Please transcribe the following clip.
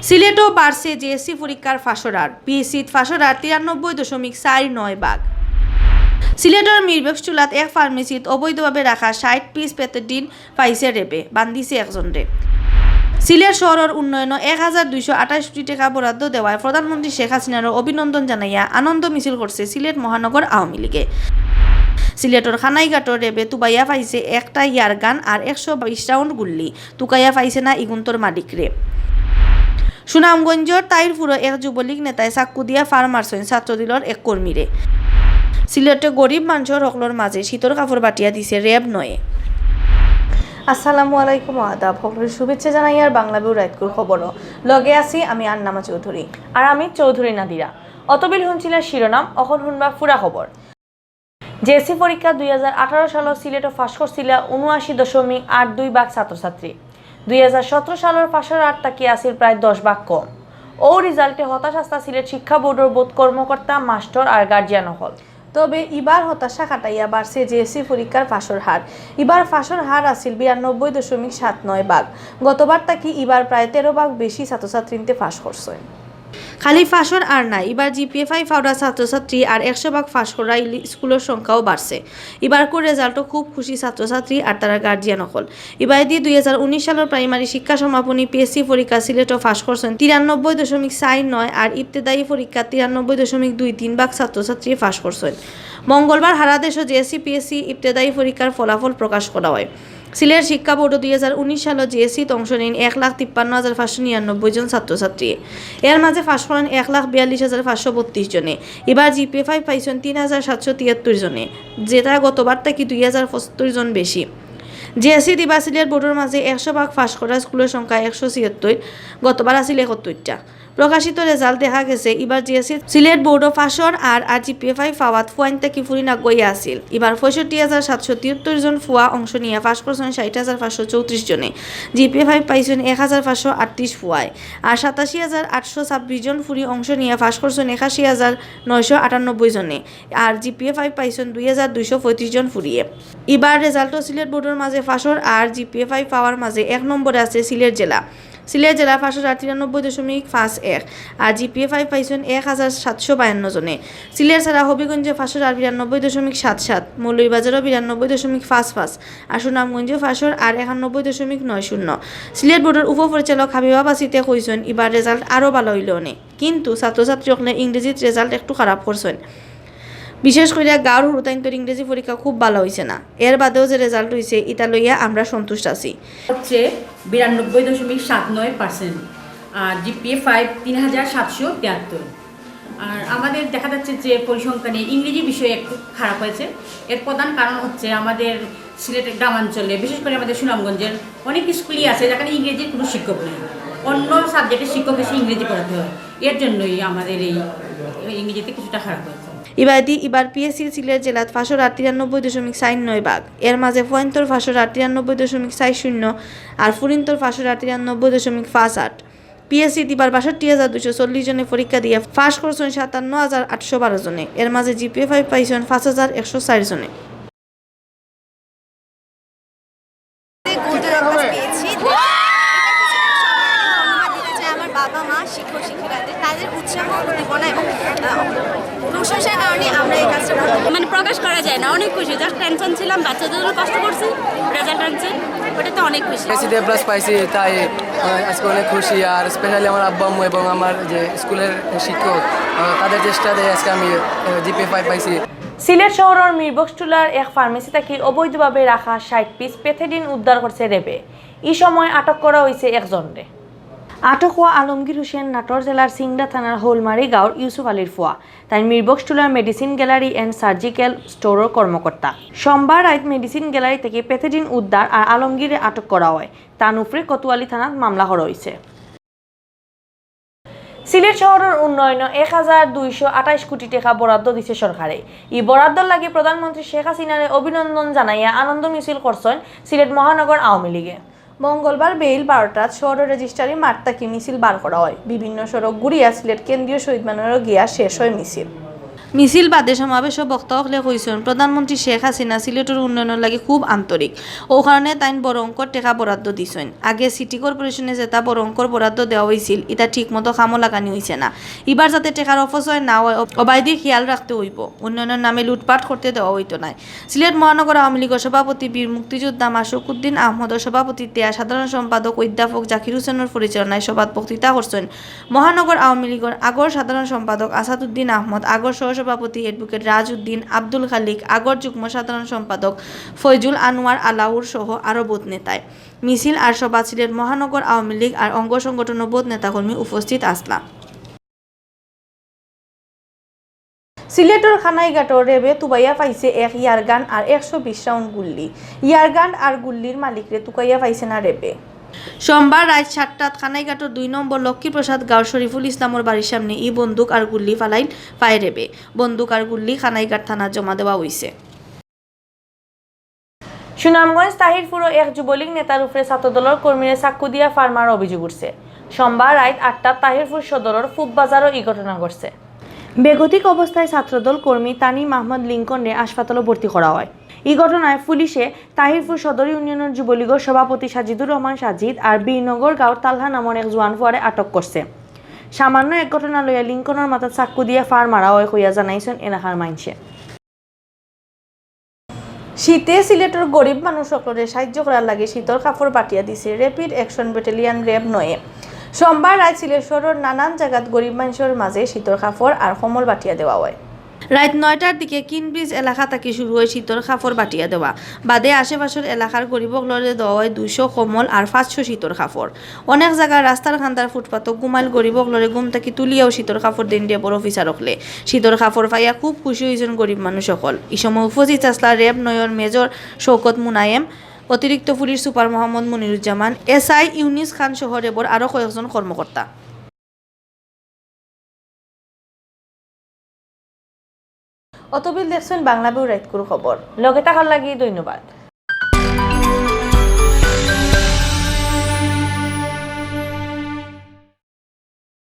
সিলেটও বাড়ছে জেএসসি পরীক্ষার ফাঁসর হার। পিএসসিত ফাঁসর হার 93.49 ভাগ। সিলেটের মিরবেক্সটুলাত এক ফার্মেসিত অবৈধভাবে রাখা 60 পিস পেথেডিন পাইছে রেবে, বান্ধিছে একজনরে। সিলেট শহরের উন্নয়নে 1228 কোটি টাকা বরাদ্দ দেওয়ায় প্রধানমন্ত্রী শেখ হাসিনার অভিনন্দন জানাইয়া আনন্দ মিছিল করছে সিলেট মহানগর আওয়ামী লীগে। সিলেটের খানাইঘাটর রেবে তুবাইয়া পাইছে একটা ইয়ারগান আর 122 রাউন্ড গুল্লি, তুকাইয়া পাইছে না ইগুন্তর মালিকরে। সুনামগঞ্জর তাইরপুর এক যুবলীগ নেতায় চাক্কু দিয়া ফার মারছেন ছাত্রদলের এক কর্মীরে। সিলেটে গরিব মানুষের হকলর মাঝে শীতর কাপড় বাটিয়া দিছে র্যাব নয়ে। আসসালামু আলাইকুম, আদাব। সকলের শুভেচ্ছা জানাই আর বাংলাভিউ রাইতকুর খবরও লগে আছি আমি আন্নামা চৌধুরী আর আমি চৌধুরী নাদিরা। অতবিল শুনছিলেন শিরোনাম, অখন শুনবা ফুরা খবর। জেএসসি পরীক্ষা 2018 সালত সিলেটে ফাঁস করছিল 79.82 ভাগ ছাত্রছাত্রী। 2017 সালের ফাঁসের হার তাকি আসিল প্রায় 10 ভাগ কম। ও রেজাল্টে হতাশ আসতা সিলেট শিক্ষা বোর্ডের বোধ কর্মকর্তা, মাস্টার আর গার্জিয়ান হল। তবে এবার হতাশা কাটাইয়া বাড়ছে জেএসসি পরীক্ষার ফাঁসর হার। এবার ফাঁসর হার আসিল 92.79 ভাগ। গতবার তাকি এবার প্রায় 13 ভাগ বেশি ছাত্রছাত্রীতে ফাঁস করছে। খালি ফাঁসর আর নাই, এবার জিপিএ-5 পাওয়া ছাত্রছাত্রী আর 100 ভাগ ফাঁস করা স্কুলের সংখ্যাও বাড়ছে। এবার রেজাল্টও খুব খুশি ছাত্রছাত্রী আর তারা গার্জিয়ান হল। এবার দিয়ে 2019 সালের প্রাইমারি শিক্ষা সমাপনী পিএসসি পরীক্ষা সিলেটও ফাঁস করছেন 93.49 আর ইবতেদায়ী পরীক্ষা 93.23 ভাগ ছাত্রছাত্রী ফাঁস করছেন। মঙ্গলবার সারা দেশে জেএসসি পিএসসি ইবতেদায়ী পরীক্ষার ফলাফল প্রকাশ করা হয়। সিলেট শিক্ষা বোর্ড 2019 সালত জেএসসিতে অংশ নেন 1,53,599 জন ছাত্রছাত্রী। এর মাঝে ফাঁস করেন 1,42,532 জনে। এবার জিপিএ-5 পাইছেন 3,773 জনে, যেটা গতবার থেকে 2,075 জন বেশি। জেএসসি দিবা সিলেট বোর্ডের মাঝে 100 ভাগ ফাঁস করা স্কুলের সংখ্যা 176, গতবার আসিল 71টা। প্রকাশিত রেজাল্ট দেখা গেছে এবার জেএসসি সিলেট বোর্ডও ফাঁসর আর জিপিএ-5 পাওয়াত পয়েন্ট থেকে ফুরিনা গইয়া আসিল। এবার 65,773 জন ফুয়া অংশ নিয়ে ফাঁস করছেন 60,534 জনে। জিপিএ-5 পাইছেন 1,538 ফুয়ায় আর 87,826 জন ফুরি অংশ নিয়ে ফাঁস করছেন 81,998 জনে আর জিপিএ-5 পাইছেন 2,235 জন ফুরিয়ে। এবার রেজাল্টও সিলেট বোর্ডের মাঝে ফাঁসর আর জিপিএ-5 পাওয়ার মাঝে 1 নম্বরে আছে সিলেট জেলা। সিলেট জেলা ফাঁসর 93.51 আর জিপিএ-5 পাইছেন 1,752 জনে। সিলেট ছাড়া হবিগঞ্জে ফাঁসর 92.77, মৌলভীবাজারও 92.55 আর সুনামগঞ্জে ফাঁসর আর 91.90। সিলেট বোর্ডের উপপরিচালক হাবিবা বাসিতে কইছেন এবার রেজাল্ট আরও ভালো হইল অনেক, কিন্তু ছাত্রছাত্রীসকলে ইংরেজিত রেজাল্ট একটু খারাপ করছেন। বিশেষ করে গাঁর হুরুতাইন্তর ইংরেজি পরীক্ষা খুব ভালো হয়েছে না। এর বাদেও যে রেজাল্ট হয়েছে এটা লইয়া আমরা সন্তুষ্ট আছি। হচ্ছে 92.79% আর জিপিএ-5 3,773। আর আমাদের দেখা যাচ্ছে যে পরিসংখ্যানে ইংরেজি বিষয়ে একটু খারাপ হয়েছে। এর প্রধান কারণ হচ্ছে আমাদের সিলেটের গ্রামাঞ্চলে, বিশেষ করে আমাদের সুনামগঞ্জের অনেক স্কুলই আছে যেখানে ইংরেজির কোনো শিক্ষক নেই, অন্য সাবজেক্টের শিক্ষক এসে ইংরেজি পড়াতে হয়। এর জন্যই আমাদের এই ইংরেজিতে কিছুটা খারাপ হয়েছে। এবার পিএসসি সিলেট জেলাত ফাঁসর 93.49 ভাগ। এর মাঝে পয়েন্টর ফাঁসর 93.40 আর ফুরিন্তর ফাঁসর 93.58। পিএসসি এবার 62,240 জনে পরীক্ষা দিয়ে ফাঁস করছেন 57,812 জনে। এর মাঝে জিপিএ-5 পাইছেন 5,104 জনে। আমার বাবা মা, শিক্ষক শিক্ষিকাদের তাদের উৎসাহ উদ্দীপনা এবং প্রশংসার কারণে আমরা এই কাজটা মানে প্রকাশ করা যায় না। অনেক খুশি, জাস্ট টেনশন ছিলাম, বাচ্চাদের জন্য কষ্ট করছি, রেজাল্ট আনছে, ওটাতে অনেক খুশি। এসিতে প্লাস পাইছি, তাই আজকে অনেক খুশি। আর স্পেশালি আমার আব্বা আম্মু এবং আমার যে স্কুলের শিক্ষক, তাদের চেষ্টা দিয়ে আজকে আমি জিপিএ-5 পাইছি। সিলেট শহরের মিরবক্সটুলার এক ফার্মেসি থেকে অবৈধভাবে রাখা 60 পিস পেথেডিন উদ্ধার করছে রেবে। এই সময় আটক করা হয়েছে একজনরে। আটক হওয়া আলমগীর হোসেন নাটোর জেলার সিংড়া থানার হোলমারি গাঁওর ইউসুফ আলীর ফুয়া, তাই মিরবক্সটুলার মেডিসিন গ্যালারি অ্যান্ড সার্জিক্যাল স্টোরের কর্মকর্তা। সোমবার রাত মেডিসিন গ্যালারি থেকে পেথেডিন উদ্ধার আর আলমগীরে আটক করা হয়। তার উপরে কোতোয়ালি থানাত মামলা করা হয়েছে। সিলেট শহরের উন্নয়নে 1,228 কোটি টাকা বরাদ্দ দিচ্ছে সরকারে। এই বরাদ্দর লাগে প্রধানমন্ত্রী শেখ হাসিনার অভিনন্দন জানাইয়া আনন্দ মিছিল করছেন সিলেট মহানগর আওয়ামী লীগে। মঙ্গলবার বেইল 12টাত শহরের রেজিস্ট্রারি মাঠ থেকে মিছিল বার করা হয়। বিভিন্ন সড়ক ঘুরিয়া সিলেট কেন্দ্রীয় শহীদ মিনারে গিয়া শেষ হয় মিছিল। মিছিল বাদে সমাবেশ বক্তাসকলে কইছেন প্রধানমন্ত্রী শেখ হাসিনা সিলেটের উন্নয়নের লাগে খুব আন্তরিক ও কারণে তাইন বড় অঙ্কর টাকা বরাদ্দ দিছেন। আগে সিটি কর্পোরেশনে যেটা বড় অঙ্কর বরাদ্দ দেওয়া হয়েছিল এটা ঠিকমতো কামও লাগানি হয়েছে না। এবার যাতে টাকার অপচয় না হয় অবাধি খেয়াল রাখতে হইব। উন্নয়নের নামে লুটপাট করতে দেওয়া হইতো না। সিলেট মহানগর আওয়ামী লীগের সভাপতি বীর মুক্তিযোদ্ধা মাসুকুদ্দিন আহমদের সভাপতিত্বে সাধারণ সম্পাদক অধ্যাপক জাকির হোসেনের পরিচালনায় সভাত বক্তৃতা করছেন মহানগর আওয়ামী লীগের আগর সাধারণ সম্পাদক আসাদুদ্দিন আহমদ, আগর সহসভাপতি অ্যাডভোকেট রাজউদ্দিন, আব্দুল খালিক, আগর যুগ্ম সাধারণ সম্পাদক ফয়জুল আনোয়ার আলাউর সহ আরও বহুত নেতায়। মিছিল আর সভা সিলেট মহানগর আওয়ামী লীগ আর অঙ্গ সংগঠন বহুত নেতাকর্মী উপস্থিত আসলা। সিলেটর খানাইঘাটর রেবে তুবাইয়া পাইছে এক ইয়ারগান আর 120 রাউন্ড গুল্লি। ইয়ারগান আর গুল্লির মালিকরে তুকাইয়া পাইছে না রেবে। সোমবার রাত 7টাত খানাইঘাটর 2 নম্বর লক্ষ্মীপ্রসাদ গাঁও শরীফুল ইসলামর বাড়ির সামনে ই বন্দুক আর গুল্লি ফালাইন পায় রেবে। বন্দুক আর গুল্লি খানাইঘাট থানা জমা দেওয়া হয়েছে। সুনামগঞ্জ তাহিরপুরও এক যুবলীগ নেতার উপরে ছাত্রদলের কর্মীরা চাকু দিয়া ফার্মার অভিযোগ উঠছে। সোমবার রাত 8টাত তাহিরপুর সদরের ফুববাজারও এই ঘটনা ঘটছে। বেগতিক অবস্থায় ছাত্রদল কর্মী তানিম আহমদ লিঙ্কনরে হাসপাতালে ভর্তি করা হয়। এই ঘটনায় পুলিশে তাহিরপুর সদর ইউনিয়নের যুবলীগের সভাপতি সাজিদুর রহমান সাজিদ আর বীরনগর গাঁওর তালহা নামর এক জোয়ান ফুয়ারে আটক করছে। সামান্য এক ঘটনা লইয়া লিঙ্কনের মাথাত চাকু দিয়া ফার মারা হয় হইয়া জানাইছেন এলাকার মাইনসে। শীতে সিলেটের গরিব মানুষ সকলরে সাহায্য করার লাগে শীতর কাপড় পাঠিয়ে দিছে র্যাপিড অ্যাকশন ব্যাটালিয়ন র্যাব 9। সোমবার রাত সিলেট শহরের নানান জায়গাত গরিব মানুষের মাঝে শীতর কাপড় আর কম্বল বাটিয়া দেওয়া হয়। রাত 9টার দিকে কিনব্রিজ এলাকা থেকে শুরু হয় শীতর কাপড় বাটিয়া দেওয়া। বাদে আশেপাশের এলাকার গরিবকলরে দেওয়া হয় 200 কম্বল আর 500 শীতর কাপড়। অনেক জায়গায় রাস্তার খান্দার ফুটপাতক গুমাইল গরিবকলরে ঘুম থেকে তুলিয়াও শীতর কাপড় দেন দিয়ে বড় অফিসার হকলে। শীতর কাপড় পাইয়া খুব খুশি হয়েছেন গরিব মানুষ সকল। এই সময় উপস্থিত আসলা র্যাব 9 মেজর শৌকত মুনায়েম, অতিরিক্ত police super Mohammad Moniruzzaman, SI Younis Khan সহ র্যাবর আরও কয়েকজন কর্মকর্তা। অতবিল দেখছেন বাংলাভিউ রাইতকুর খবর। লগে থাকার লাগি ধন্যবাদ।